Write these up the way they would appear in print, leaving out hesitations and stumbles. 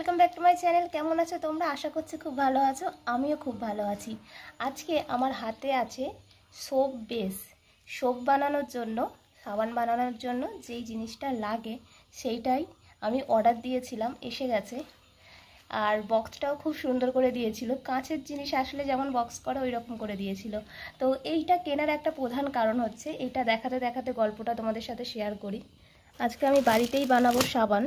Welcome back to my channel. কেমন আছো তোমরা? আশা করছি খুব ভালো আছো। আমিও খুব ভালো আছি। আজকে আমার হাতে আছে সোপ বেস। সোপ বানানোর জন্য, সাবান বানানোর জন্য যেই জিনিসটা লাগে সেইটাই আমি অর্ডার দিয়েছিলাম, এসে গেছে। আর বক্সটাও খুব সুন্দর করে দিয়েছিল, কাঁচের জিনিস আসলে যেমন বক্স করে ওই রকম করে দিয়েছিল। তো এইটা কেনার একটা প্রধান কারণ হচ্ছে, এটা দেখাতে দেখাতে গল্পটা তোমাদের সাথে শেয়ার করি। আজকে আমি বাড়িতেই বানাবো সাবান।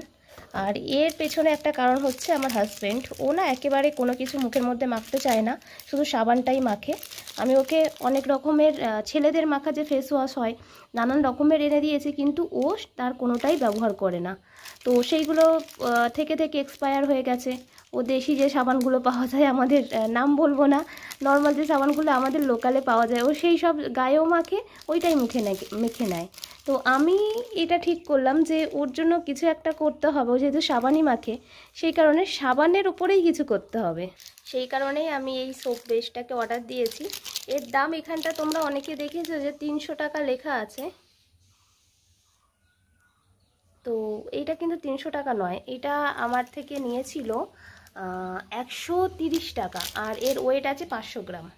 আর এর পেছনে একটা কারণ হচ্ছে আমার হাজব্যান্ড, ও না একেবারে কোনো কিছু মুখের মধ্যে মাখতে চায় না, শুধু সাবানটাই মাখে। আমি ওকে অনেক রকমের ছেলেদের মাখা যে ফেস ওয়াশ হয় নানান রকমের এনে দিয়েছি, কিন্তু ও তার কোনোটাই ব্যবহার করে না। তো সেইগুলো থেকে থেকে এক্সপায়ার হয়ে গেছে। ও দেশি যে সাবানগুলো পাওয়া যায় আমাদের, নাম বলবো না, নর্মাল যে সাবানগুলো আমাদের লোকালে পাওয়া যায়, ও সেই সব গায়েও মাখে, ওইটাই মেখে নেয়। তো আমি এটা ঠিক করলাম যে ওর জন্য কিছু একটা করতে হবে, ও যেহেতু সাবানই মাখে, সেই কারণে সাবানের উপরেই কিছু করতে হবে। সেই কারণেই আমি এই সোপ বেসটাকে অর্ডার দিয়েছি। এর দাম এখানটা তোমরা অনেকে দেখেছো যে 300 টাকা লেখা আছে। তো এইটা কিন্তু 300 টাকা নয়, এটা আমার থেকে নিয়েছিল 130 টাকা, আর এর ওয়েট আছে 500 গ্রাম।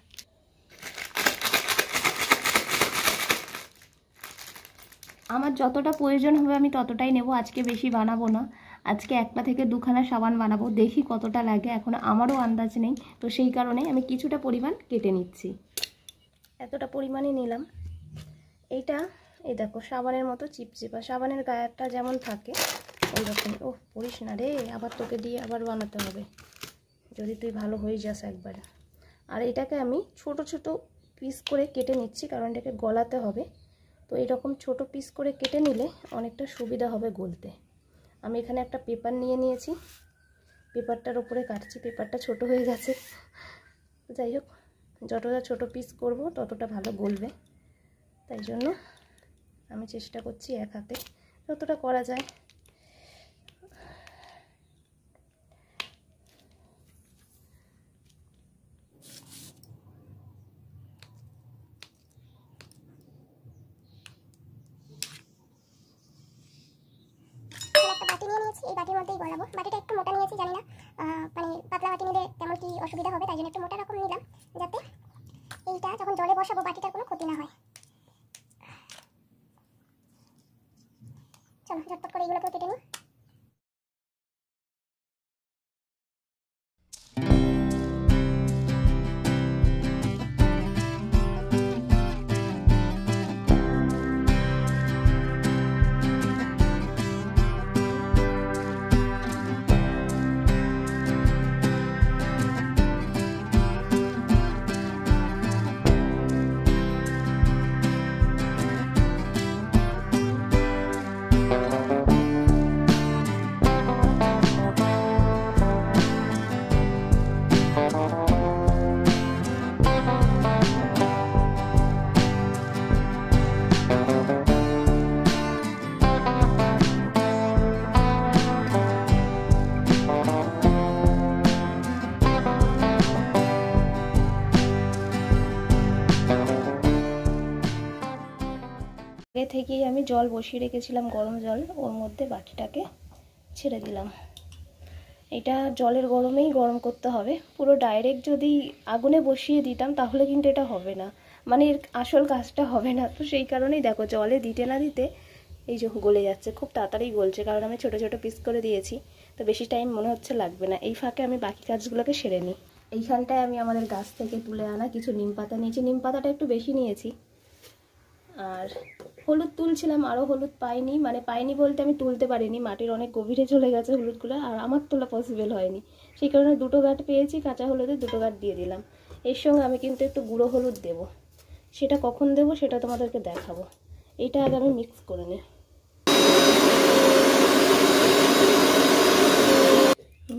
আমার যতটা প্রয়োজন হবে আমি ততটাই নেব, আজকে বেশি বানাবো না। আজকে একটা থেকে দুখানা সাবান বানাবো, দেখি কতটা লাগে, এখন আমারও আন্দাজ নেই। তো সেই কারণে আমি কিছুটা পরিমাণ কেটে নিচ্ছি, এতটা পরিমাণই নিলাম। এইটা এই দেখো সাবানের মতো চিপচিপা, সাবানের গায়েরটা যেমন থাকে ওই রকম। ও পড়িস না রে, আবার তোকে দিয়ে আবার বানাতে হবে যদি তুই ভালো হয়ে যাস একবার। আর এটাকে আমি ছোট ছোট পিস করে কেটে নিচ্ছি, কারণ এটাকে গলাতে হবে। তো এইরকম ছোট পিস করে কেটে নিলে অনেকটা সুবিধা হবে গলতে। আমি এখানে একটা পেপার নিয়ে নিয়েছি, পেপারটার উপরে কাটছি। পেপারটা ছোট হয়ে গেছে, যাই হোক, যতটা ছোট পিস করব ততটা ভালো গলবে। তাই জন্য আমি চেষ্টা করছি এক হাতে যতটা করা যায়। এই বাটির মধ্যেই গলাবো। বাটিটা একটু মোটা নিয়েছি, জানি না মানে পাতলা বাটি নিলে কেমন কি অসুবিধা হবে, তাই জন্য একটু মোটা রকম নিলাম, যাতে এইটা যখন জলে বসাবো বাটিটার কোনো ক্ষতি না হয়। চলো ঝটপট করে এগুলোকেও কেটে নিই। আগে থেকেই আমি জল বসিয়ে রেখেছিলাম, গরম জল, ওর মধ্যে বাটিটাকে ছেড়ে দিলাম। এটা জলের গরমেই গরম করতে হবে, পুরো ডাইরেক্ট যদি আগুনে বসিয়ে দিতাম তাহলে কিন্তু এটা হবে না, মানে এর আসল কাজটা হবে না। তো সেই কারণেই দেখো জলে দিতে না দিতে এই যে গলে যাচ্ছে, খুব তাড়াতাড়ি গলছে, কারণ আমি ছোট ছোট পিস করে দিয়েছি। তো বেশি টাইম মনে হচ্ছে লাগবে না। এই ফাঁকে আমি বাকি কাজগুলোকে সেরে নিই। এইখানটায় আমি আমাদের গাছ থেকে তুলে আনা কিছু নিম পাতা নিয়েছি, নিম পাতাটা একটু বেশি নিয়েছি। আর হলুদ তুলছিলাম, আরও হলুদ পাইনি, মানে পাইনি বলতে আমি তুলতে পারিনি, মাটির অনেক গভীরে চলে গেছে হলুদগুলো, আর আমার তোলা পসিবল হয়নি। সেই কারণে দুটো গাঁট পেয়েছি, কাঁচা হলুদে দুটো গাঁট দিয়ে দিলাম। এর সঙ্গে আমি কিন্তু একটু গুঁড়ো হলুদ দেবো, সেটা কখন দেবো সেটা তোমাদেরকে দেখাবো। এইটা আগে আমি মিক্স করে নিই।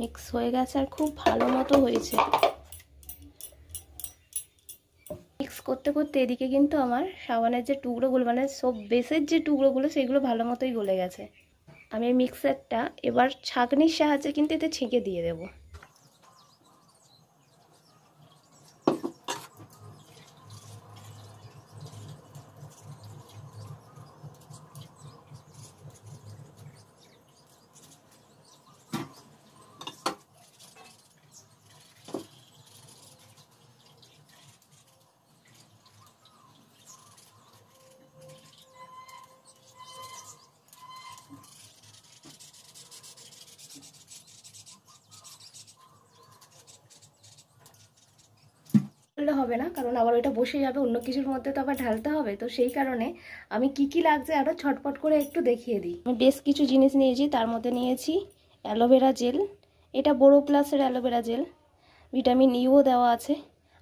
মিক্স হয়ে গেছে আর খুব ভালো মতো হয়েছে। মিক্স করতে করতে এদিকে কিন্তু আমার সাবানের যে টুকরোগুলো, মানে সব বেসের যে টুকরোগুলো, সেগুলো ভালো মতোই গলে গেছে। আমি মিক্সারটা এবার ছাঁকনির সাহায্যে কিন্তু এতে ছেঁকে দিয়ে দেবো। করলে হবে না, কারণ আবার ওইটা বসে যাবে, অন্য কিছুর মধ্যে তো আবার ঢালতে হবে। তো সেই কারণে আমি কি কি লাগছে আরও ছটপট করে একটু দেখিয়ে দিই। আমি বেশ কিছু জিনিস নিয়েছি, তার মধ্যে নিয়েছি অ্যালোভেরা জেল, এটা বোরো প্লাসের অ্যালোভেরা জেল, ভিটামিন ইও দেওয়া আছে,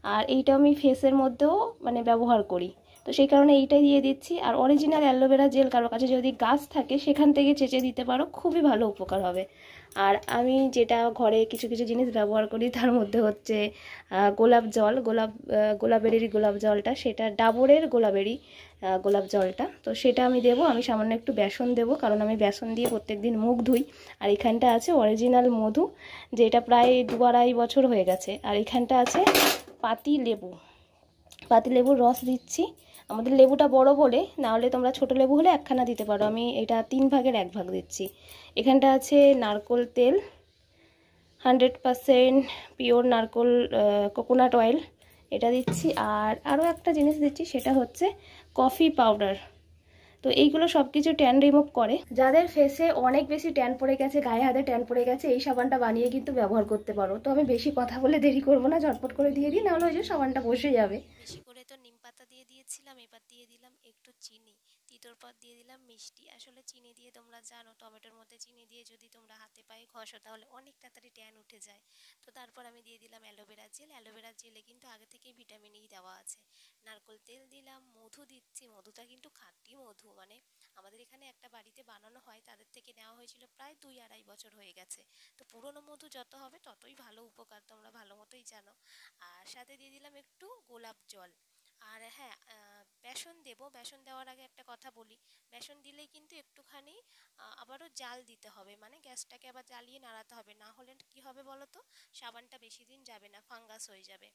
আর এইটা আমি ফেসের মধ্যেও মানে ব্যবহার করি, তো সেই কারণে এইটাই দিয়ে দিচ্ছি। আর অরিজিনাল অ্যালোভেরা জেল কারোর কাছে যদি গাছ থাকে সেখান থেকে চেঁচে দিতে পারো, খুবই ভালো উপকার হবে। আর আমি যেটা ঘরে কিছু কিছু জিনিস ব্যবহার করি তার মধ্যে হচ্ছে গোলাপ জল, গোলাপেরই গোলাপ জলটা, সেটা ডাবরের গোলাপ জলটা, তো সেটা আমি দেবো। আমি সামান্য একটু বেসন দেবো, কারণ আমি বেসন দিয়ে প্রত্যেকদিন মুখ ধুই। আর এখানটা আছে অরিজিনাল মধু, যেটা প্রায় 2-2.5 বছর হয়ে গেছে। আর এখানটা আছে পাতি লেবুর রস দিচ্ছি। আমাদের লেবুটা বড় বলে, না হলে তোমরা ছোট লেবু হলে একখানা দিতে পারো, আমি এটা 3 ভাগের 1 ভাগ দিচ্ছি। এখানটা আছে নারকোল তেল, 100% পিওর নারকোল কোকোনাট অয়েল, এটা দিচ্ছি। আর আরও একটা জিনিস দিচ্ছি, সেটা হচ্ছে কফি পাউডার। তো এইগুলো সব কিছু ট্যান রিমুভ করে। যাদের ফেসে অনেক বেশি ট্যান পড়ে গেছে, গায়ে হাতে ট্যান পড়ে গেছে, এই সাবানটা বানিয়ে কিন্তু ব্যবহার করতে পারো। তো আমি বেশি কথা বলে দেরি করবো না, ঝটপট করে দিয়ে দিই, নাহলে ওই যে সাবানটা বসে যাবে। বেশি করে তো নিম পাতা দিয়ে দিয়েছিলাম, এবার দিয়ে দিলাম একটু চিনি, তিতোর পর দিয়ে দিলাম মিষ্টি। আসলে চিনি দিয়ে তোমরা জানো টমেটোর মধ্যে চিনি দিয়ে যদি তোমরা হাতে পায়ে ঘষো তাহলে অনেক তাড়াতাড়ি ট্যান উঠে যায়। তো তারপর আমি দিয়ে দিলাম অ্যালোভেরা জেল। অ্যালোভেরা জেলে কিন্তু আগে থেকেই ভিটামিন ই দেওয়া আছে। নারকোল তেল দিলাম, মধু দিচ্ছি, মধুটা কিন্তু খাঁটি মধু, মানে আমাদের এখানে একটা বাড়িতে বানানো হয়, তাদের থেকে নেওয়া হয়েছিল, প্রায় 2-2.5 বছর হয়ে গেছে। তো পুরনো মধু যত হবে ততই ভালো উপকার, তোমরা ভালো মতোই জানো। আর সাথে দিয়ে দিলাম একটু গোলাপ জল। আর হ্যাঁ, বেসন দেবো। বেসন দেওয়ার আগে একটা কথা বলি, বেসন দিলেই কিন্তু একটুখানি আবারও জাল দিতে হবে, মানে গ্যাসটাকে আবার জ্বালিয়ে নাড়াতে হবে, না হলে কি হবে বলো তো, সাবানটা বেশি দিন যাবে না, ফাঙ্গাস হয়ে যাবে।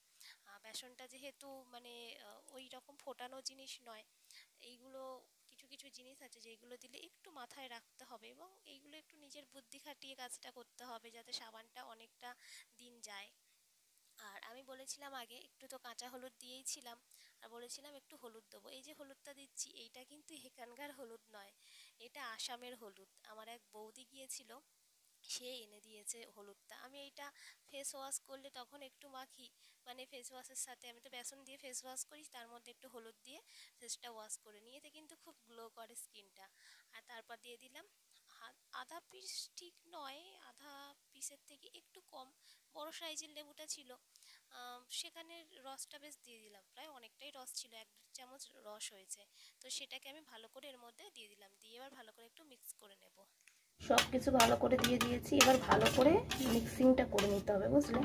বেসনটা যেহেতু মানে ওই রকম ফোটানো জিনিস নয়, এইগুলো কিছু কিছু জিনিস আছে যেগুলো দিলে একটু মাথায় রাখতে হবে, এবং এইগুলো একটু নিজের বুদ্ধি খাটিয়ে কাজটা করতে হবে যাতে সাবানটা অনেকটা দিন যায়। আর আমি বলেছিলাম আগে একটু তো কাঁচা হলুদ দিয়েই ছিলাম, আর বলেছিলাম একটু হলুদ দেবো। এই যে হলুদটা দিচ্ছি, এইটা কিন্তু এখানকার হলুদ নয়, এটা আসামের হলুদ। আমার এক বৌদি গিয়েছিল, সে এনে দিয়েছে হলুদটা। আমি এইটা ফেস ওয়াশ করলে তখন একটু মাখি, মানে ফেস ওয়াশের সাথে, আমি তো বেসন দিয়ে ফেস ওয়াশ করি, তার মধ্যে একটু হলুদ দিয়ে ফেসটা ওয়াশ করে নিই, এতে কিন্তু খুব গ্লো করে স্কিনটা। আর তারপর দিয়ে দিলাম আধা পিস, ঠিক নয়, আধা পিসের থেকে একটু কম, বড় সাইজের লেবুটা ছিল, সেখানে রসটা বেশ দিয়ে দিলাম, প্রায় অনেকটাই রস ছিল, 1-1.5 চামচ রস হয়েছে। তো সেটাকে আমি ভালো করে এর মধ্যে দিয়ে দিলাম, দিয়ে এবার ভালো করে একটু মিক্স করে নেব। সব কিছু ভালো করে দিয়ে দিয়েছি, এবার ভালো করে মিক্সিংটা করে নিতে হবে, বুঝলে।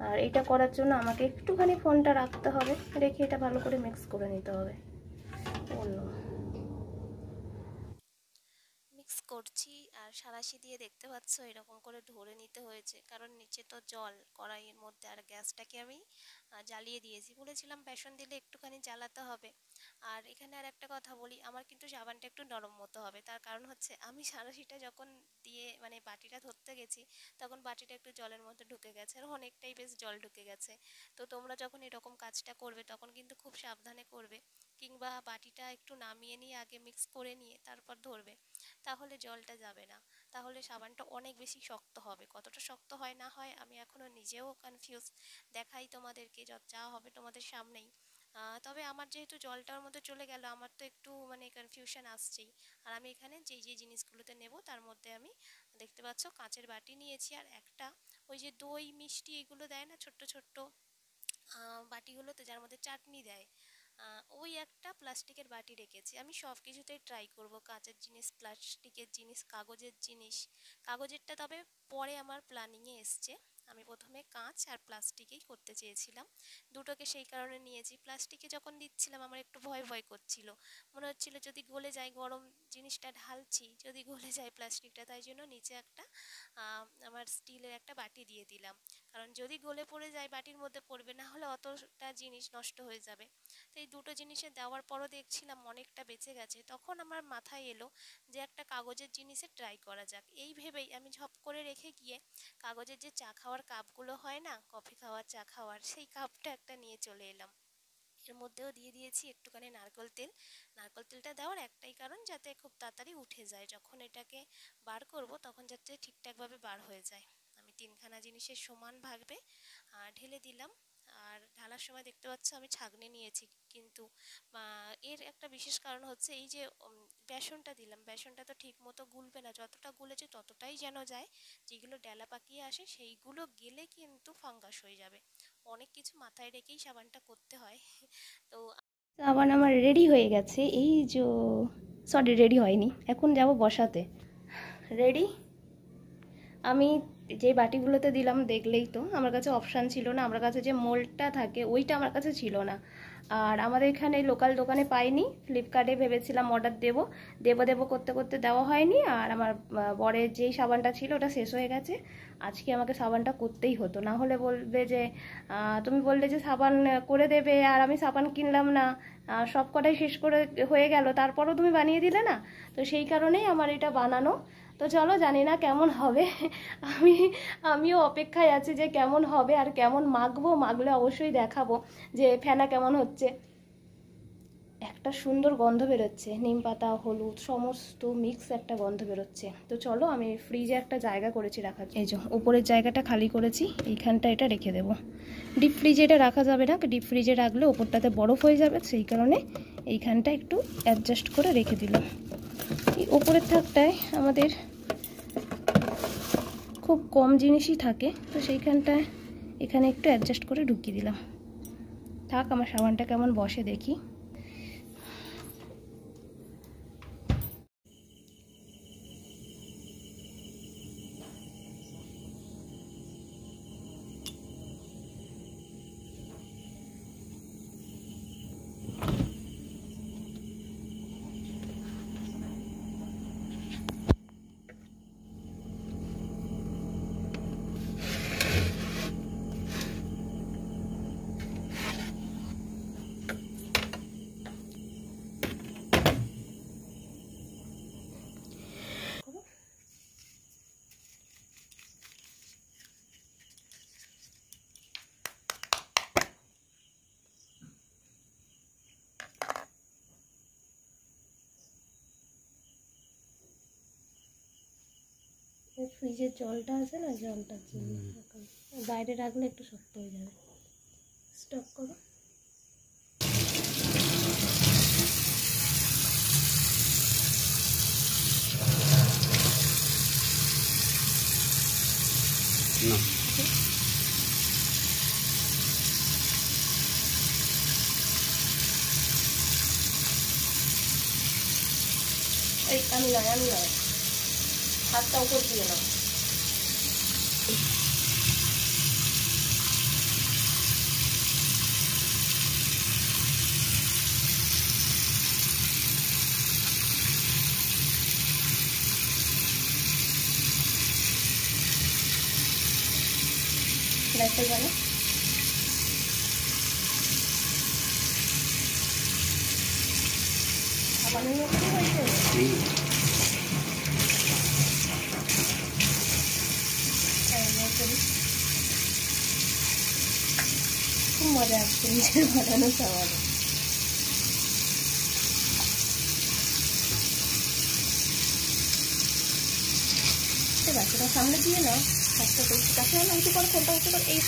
আর এটা করার জন্য আমাকে একটুখানি ফোনটা রাখতে হবে, রেখে এটা ভালো করে মিক্স করে নিতে হবে। অন্য মিক্স করছি, আর সাঁড়াশি দিয়ে দেখতে পাচ্ছ এরকম করে ধরে নিতে হয়েছে, কারণ নিচে তো জল কড়াইয়ের মধ্যে, আর গ্যাসটাকে আমি জ্বালিয়ে দিয়েছি, বলেছিলাম বেসন দিলে একটুখানি জ্বালাতে হবে। আর এখানে আর একটা কথা বলি, আমার কিন্তু সাবানটা একটু নরম মতো হবে, তার কারণ হচ্ছে আমি সাঁড়াশিটা যখন দিয়ে মানে বাটিটা ধরতে গেছি, তখন বাটিটা একটু জলের মধ্যে ঢুকে গেছে, আর অনেকটাই বেশ জল ঢুকে গেছে। তো তোমরা যখন এরকম কাজটা করবে তখন কিন্তু খুব সাবধানে করবে, কিংবা বাটিটা একটু নামিয়ে নিয়ে আগে মিক্স করে নিয়ে তারপর ধরবে, তাহলে জলটা যাবে না, তাহলে সাবানটা অনেক বেশি শক্ত হবে। কতটা শক্ত হয় না হয় আমি এখনও নিজেও কনফিউজ, দেখাই তোমাদেরকে, যা হবে তোমাদের সামনেই। তবে আমার যেহেতু জলটার মধ্যে চলে গেল, আমার তো একটু মানে কনফিউশন আসছেই। আর আমি এখানে যেই যেই জিনিসগুলোতে নেব তার মধ্যে আমি দেখতে পাচ্ছ কাঁচের বাটি নিয়েছি, আর একটা ওই যে দই মিষ্টি এগুলো দেয় না ছোট্ট ছোট্ট বাটিগুলোতে, যার মধ্যে চাটনি দেয়, ওই একটা প্লাস্টিকের বাটি রেখেছি। আমি সব কিছুতেই ট্রাই করব, কাঁচের জিনিস, প্লাস্টিকের জিনিস, কাগজের জিনিস। কাগজেরটা তবে পরে আমার প্ল্যানিংয়ে এসছে, আমি প্রথমে কাঁচ আর প্লাস্টিকেই করতে চেয়েছিলাম, দুটোকে সেই কারণে নিয়েছি। প্লাস্টিকে যখন দিচ্ছিলাম আমার একটু ভয় ভয় করছিল, মনে হচ্ছিল যদি গলে যায়, গরম জিনিসটা ঢালছি যদি গলে যায় প্লাস্টিকটা, তাই জন্য নিচে একটা আমার স্টিলের একটা বাটি দিয়ে দিলাম, কারণ যদি গলে পড়ে যায় বাটির মধ্যে পড়বে, না হলে অতটা জিনিস নষ্ট হয়ে যাবে। তো এই দুটো জিনিসে দেওয়ার পরও দেখছিলাম অনেকটা বেঁচে গেছে, তখন আমার মাথায় এলো যে একটা কাগজের জিনিসে ট্রাই করা যাক। এই ভেবেই আমি ঝপ করে রেখে গিয়ে কাগজের যে চা খাওয়ার কাপগুলো হয় না, কফি খাওয়ার, চা খাওয়ার, সেই কাপটা একটা নিয়ে চলে এলাম। এর মধ্যেও দিয়ে দিয়েছি একটুখানি নারকেল তেল। নারকেল তেলটা দেওয়ার একটাই কারণ, যাতে খুব তাড়াতাড়ি উঠে যায়, যখন এটাকে বার করব তখন যাতে ঠিকঠাকভাবে বার হয়ে যায়। আমি 3খানা জিনিসের সমান ভাগে ঢেলে দিলাম। আর ঢালার সময় দেখতে পাচ্ছ আমি ছাঁকনি নিয়েছি, কিন্তু এর একটা বিশেষ কারণ হচ্ছে এই যে বেসনটা দিলাম, বেসনটা তো ঠিক মতো গুলবে না, যতটা গুলেছে ততটাই যেন যায়, যেগুলো ডেলা পাকিয়ে আসে সেইগুলো গেলে কিন্তু ফাঙ্গাস হয়ে যাবে। অনেক কিছু মাথায় রেখেই সাবানটা করতে হয়। তো সাবান আমার রেডি হয়ে গেছে, এই যে সরি রেডি হয়নি, এখন যাব বসাতে। রেডি। আমি যে বাটিগুলোতে দিলাম দেখলেই তো, আমার কাছে অপশান ছিল না, আমার কাছে যে মোল্ডটা থাকে ওইটা আমার কাছে ছিল না। আর আমাদের এখানে লোকাল দোকানে পাইনি, ফ্লিপকার্টে ভেবেছিলাম অর্ডার দেবো দেবো করতে করতে দেওয়া হয়নি। আর আমার বরের যেই সাবানটা ছিল ওটা শেষ হয়ে গেছে, আজকে আমাকে সাবানটা করতেই হতো, না হলে বলবে যে তুমি বললে যে সাবান করে দেবে আর আমি সাবান কিনলাম না, সব কটাই শেষ করে হয়ে গেল তারপরও তুমি বানিয়ে দিলে না। তো সেই কারণেই আমার এটা বানানো। তো চলো, জানি না কেমন হবে, আমিও অপেক্ষায় আছি যে কেমন হবে আর কেমন মাখবো, মাখলে অবশ্যই দেখাবো যে ফেনা কেমন হচ্ছে। একটা সুন্দর গন্ধ বেরোচ্ছে, নিম পাতা হলুদ সমস্ত মিক্স একটা গন্ধ বেরোচ্ছে। তো চলো, আমি ফ্রিজে একটা জায়গা করেছি রাখার, এই যে উপরের জায়গাটা খালি করেছি, এইখানটা এটা রেখে দেবো। ডিপ ফ্রিজে এটা রাখা যাবে না, ডিপ ফ্রিজে রাখলে ওপরটাতে বরফ হয়ে যাবে, সেই কারণে এইখানটা একটু অ্যাডজাস্ট করে রেখে দিলাম। এই ওপরের থাকটায় আমাদের খুব কম জিনিসই থাকে, তো সেইখানটায় এখানে একটু অ্যাডজাস্ট করে ঢুকিয়ে দিলাম। থাক, আমার সাবানটা কেমন বসে দেখি। ফ্রিজের জলটা আছে না, জলটার জন্য বাইরে রাখলে একটু শক্ত হয়ে যাবে। স্টপ করো। এই আমি নয় হাতটা উপর দিয়ে নাও। দেখতে পারো সাবানের মধ্যে হয়েছে। খুব মজা আসছে নিজের বানানো সাবান। ঠিক আছে, সামনে দিয়ে নাও, কাছে একটু করে ফোনটা উঁচু করে, এই